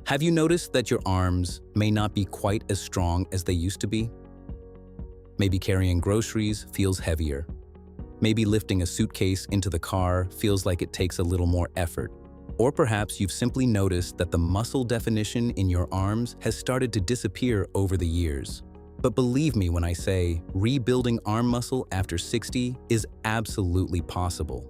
Have you noticed that your arms may not be quite as strong as they used to be? Maybe carrying groceries feels heavier. Maybe lifting a suitcase into the car feels like it takes a little more effort. Or perhaps you've simply noticed that the muscle definition in your arms has started to disappear over the years. But believe me when I say, rebuilding arm muscle after 60 is absolutely possible.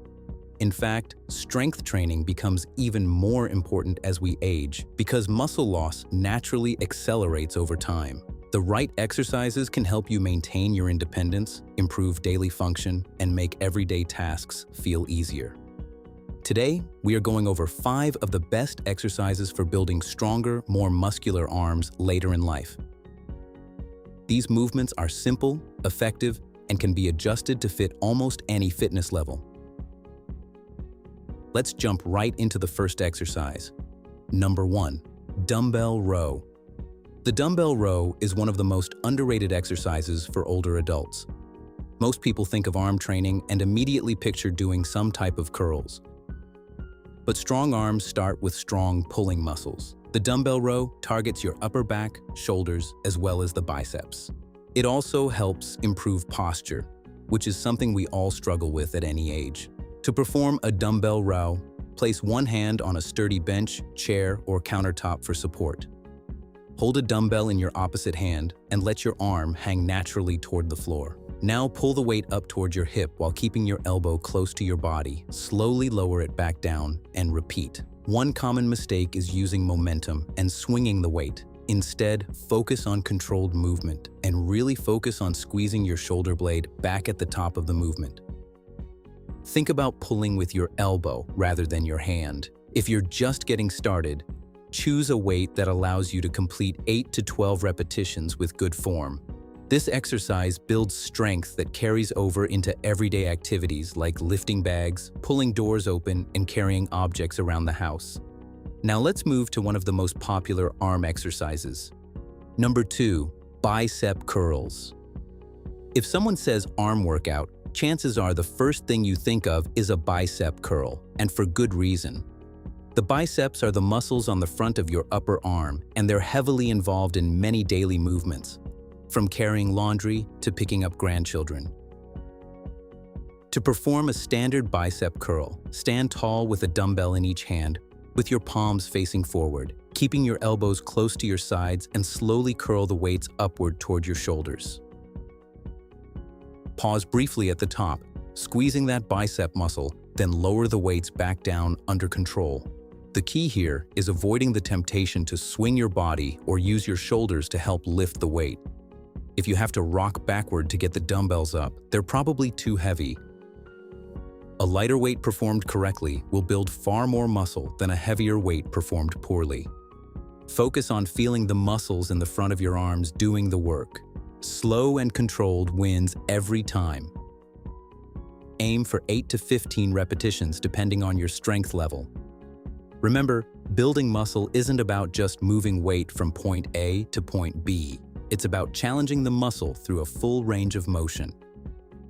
In fact, strength training becomes even more important as we age because muscle loss naturally accelerates over time. The right exercises can help you maintain your independence, improve daily function, and make everyday tasks feel easier. Today, we are going over 5 of the best exercises for building stronger, more muscular arms later in life. These movements are simple, effective, and can be adjusted to fit almost any fitness level. Let's jump right into the first exercise. Number 1. Dumbbell row. The dumbbell row is one of the most underrated exercises for older adults. Most people think of arm training and immediately picture doing some type of curls. But strong arms start with strong pulling muscles. The dumbbell row targets your upper back, shoulders, as well as the biceps. It also helps improve posture, which is something we all struggle with at any age. To perform a dumbbell row, place one hand on a sturdy bench, chair, or countertop for support. Hold a dumbbell in your opposite hand and let your arm hang naturally toward the floor. Now pull the weight up toward your hip while keeping your elbow close to your body. Slowly lower it back down and repeat. One common mistake is using momentum and swinging the weight. Instead, focus on controlled movement and really focus on squeezing your shoulder blade back at the top of the movement. Think about pulling with your elbow rather than your hand. If you're just getting started, choose a weight that allows you to complete 8 to 12 repetitions with good form. This exercise builds strength that carries over into everyday activities like lifting bags, pulling doors open, and carrying objects around the house. Now let's move to one of the most popular arm exercises. Number 2, bicep curls. If someone says arm workout, chances are the first thing you think of is a bicep curl, and for good reason. The biceps are the muscles on the front of your upper arm, and they're heavily involved in many daily movements, from carrying laundry to picking up grandchildren. To perform a standard bicep curl, stand tall with a dumbbell in each hand, with your palms facing forward, keeping your elbows close to your sides, and slowly curl the weights upward toward your shoulders. Pause briefly at the top, squeezing that bicep muscle, then lower the weights back down under control. The key here is avoiding the temptation to swing your body or use your shoulders to help lift the weight. If you have to rock backward to get the dumbbells up, they're probably too heavy. A lighter weight performed correctly will build far more muscle than a heavier weight performed poorly. Focus on feeling the muscles in the front of your arms doing the work. Slow and controlled wins every time. Aim for 8 to 15 repetitions depending on your strength level. Remember, building muscle isn't about just moving weight from point A to point B. It's about challenging the muscle through a full range of motion.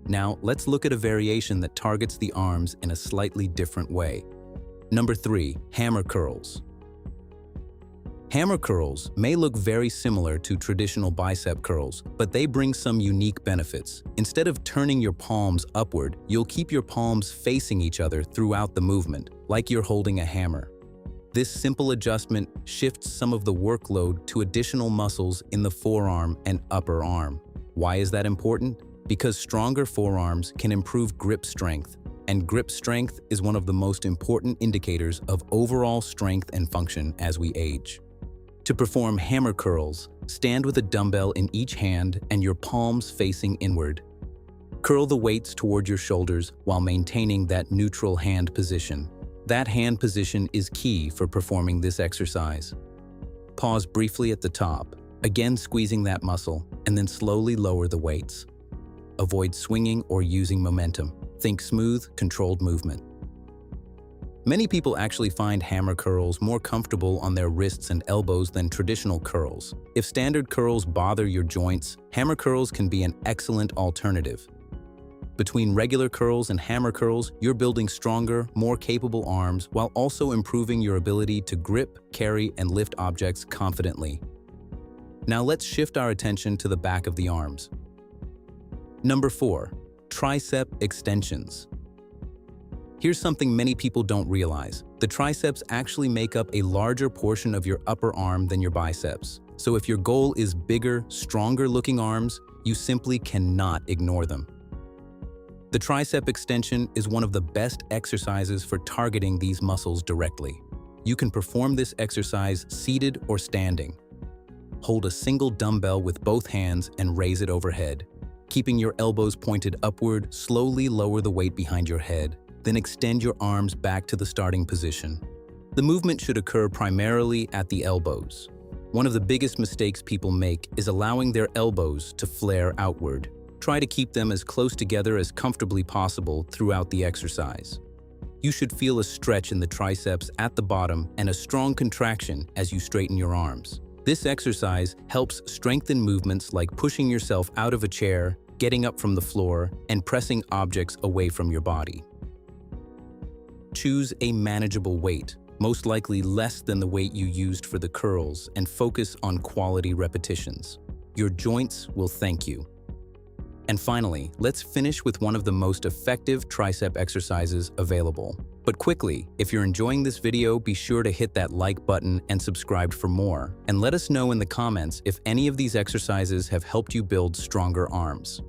Now, let's look at a variation that targets the arms in a slightly different way. Number 3, hammer curls. Hammer curls may look very similar to traditional bicep curls, but they bring some unique benefits. Instead of turning your palms upward, you'll keep your palms facing each other throughout the movement, like you're holding a hammer. This simple adjustment shifts some of the workload to additional muscles in the forearm and upper arm. Why is that important? Because stronger forearms can improve grip strength, and grip strength is one of the most important indicators of overall strength and function as we age. To perform hammer curls, stand with a dumbbell in each hand and your palms facing inward. Curl the weights toward your shoulders while maintaining that neutral hand position. That hand position is key for performing this exercise. Pause briefly at the top, again squeezing that muscle, and then slowly lower the weights. Avoid swinging or using momentum. Think smooth, controlled movement. Many people actually find hammer curls more comfortable on their wrists and elbows than traditional curls. If standard curls bother your joints, hammer curls can be an excellent alternative. Between regular curls and hammer curls, you're building stronger, more capable arms while also improving your ability to grip, carry, and lift objects confidently. Now let's shift our attention to the back of the arms. Number 4. Tricep extensions. Here's something many people don't realize. The triceps actually make up a larger portion of your upper arm than your biceps. So if your goal is bigger, stronger-looking arms, you simply cannot ignore them. The tricep extension is one of the best exercises for targeting these muscles directly. You can perform this exercise seated or standing. Hold a single dumbbell with both hands and raise it overhead. Keeping your elbows pointed upward, slowly lower the weight behind your head, then extend your arms back to the starting position. The movement should occur primarily at the elbows. One of the biggest mistakes people make is allowing their elbows to flare outward. Try to keep them as close together as comfortably possible throughout the exercise. You should feel a stretch in the triceps at the bottom and a strong contraction as you straighten your arms. This exercise helps strengthen movements like pushing yourself out of a chair, getting up from the floor, and pressing objects away from your body. Choose a manageable weight, most likely less than the weight you used for the curls, and focus on quality repetitions. Your joints will thank you. And finally, let's finish with one of the most effective tricep exercises available. But quickly, if you're enjoying this video, be sure to hit that like button and subscribe for more. And let us know in the comments if any of these exercises have helped you build stronger arms.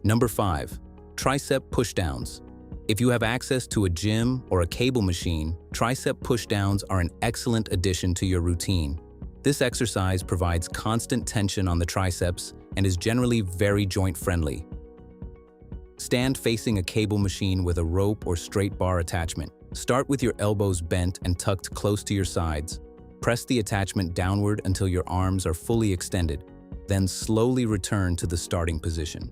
Number 5. Tricep pushdowns. If you have access to a gym or a cable machine, tricep pushdowns are an excellent addition to your routine. This exercise provides constant tension on the triceps and is generally very joint-friendly. Stand facing a cable machine with a rope or straight bar attachment. Start with your elbows bent and tucked close to your sides. Press the attachment downward until your arms are fully extended, then slowly return to the starting position.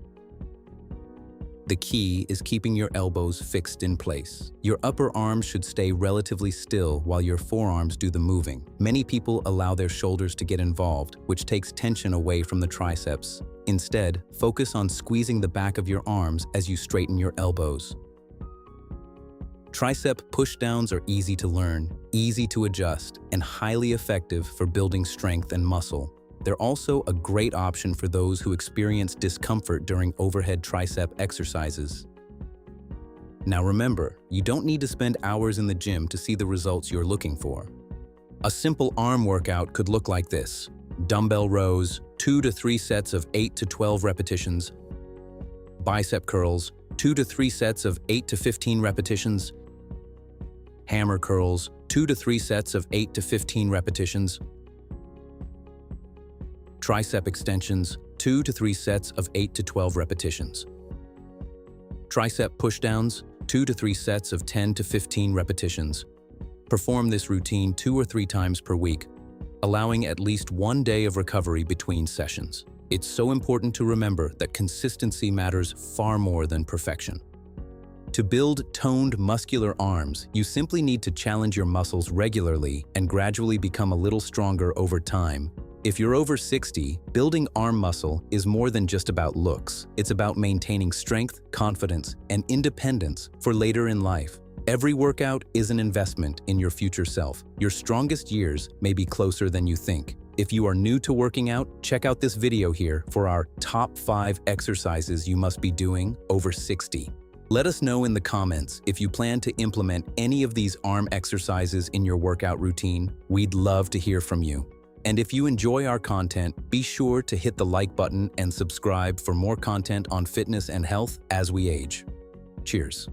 The key is keeping your elbows fixed in place. Your upper arms should stay relatively still while your forearms do the moving. Many people allow their shoulders to get involved, which takes tension away from the triceps. Instead, focus on squeezing the back of your arms as you straighten your elbows. Tricep pushdowns are easy to learn, easy to adjust, and highly effective for building strength and muscle. They're also a great option for those who experience discomfort during overhead tricep exercises. Now remember, you don't need to spend hours in the gym to see the results you're looking for. A simple arm workout could look like this: dumbbell rows, 2 to 3 sets of 8 to 12 repetitions, bicep curls, 2 to 3 sets of 8 to 15 repetitions, hammer curls, 2 to 3 sets of 8 to 15 repetitions, tricep extensions, 2 to 3 sets of 8 to 12 repetitions. Tricep pushdowns, 2 to 3 sets of 10 to 15 repetitions. Perform this routine 2 or 3 times per week, allowing at least 1 day of recovery between sessions. It's so important to remember that consistency matters far more than perfection. To build toned, muscular arms, you simply need to challenge your muscles regularly and gradually become a little stronger over time. If you're over 60, building arm muscle is more than just about looks. It's about maintaining strength, confidence, and independence for later in life. Every workout is an investment in your future self. Your strongest years may be closer than you think. If you are new to working out, check out this video here for our top 5 exercises you must be doing over 60. Let us know in the comments if you plan to implement any of these arm exercises in your workout routine. We'd love to hear from you. And if you enjoy our content, be sure to hit the like button and subscribe for more content on fitness and health as we age. Cheers.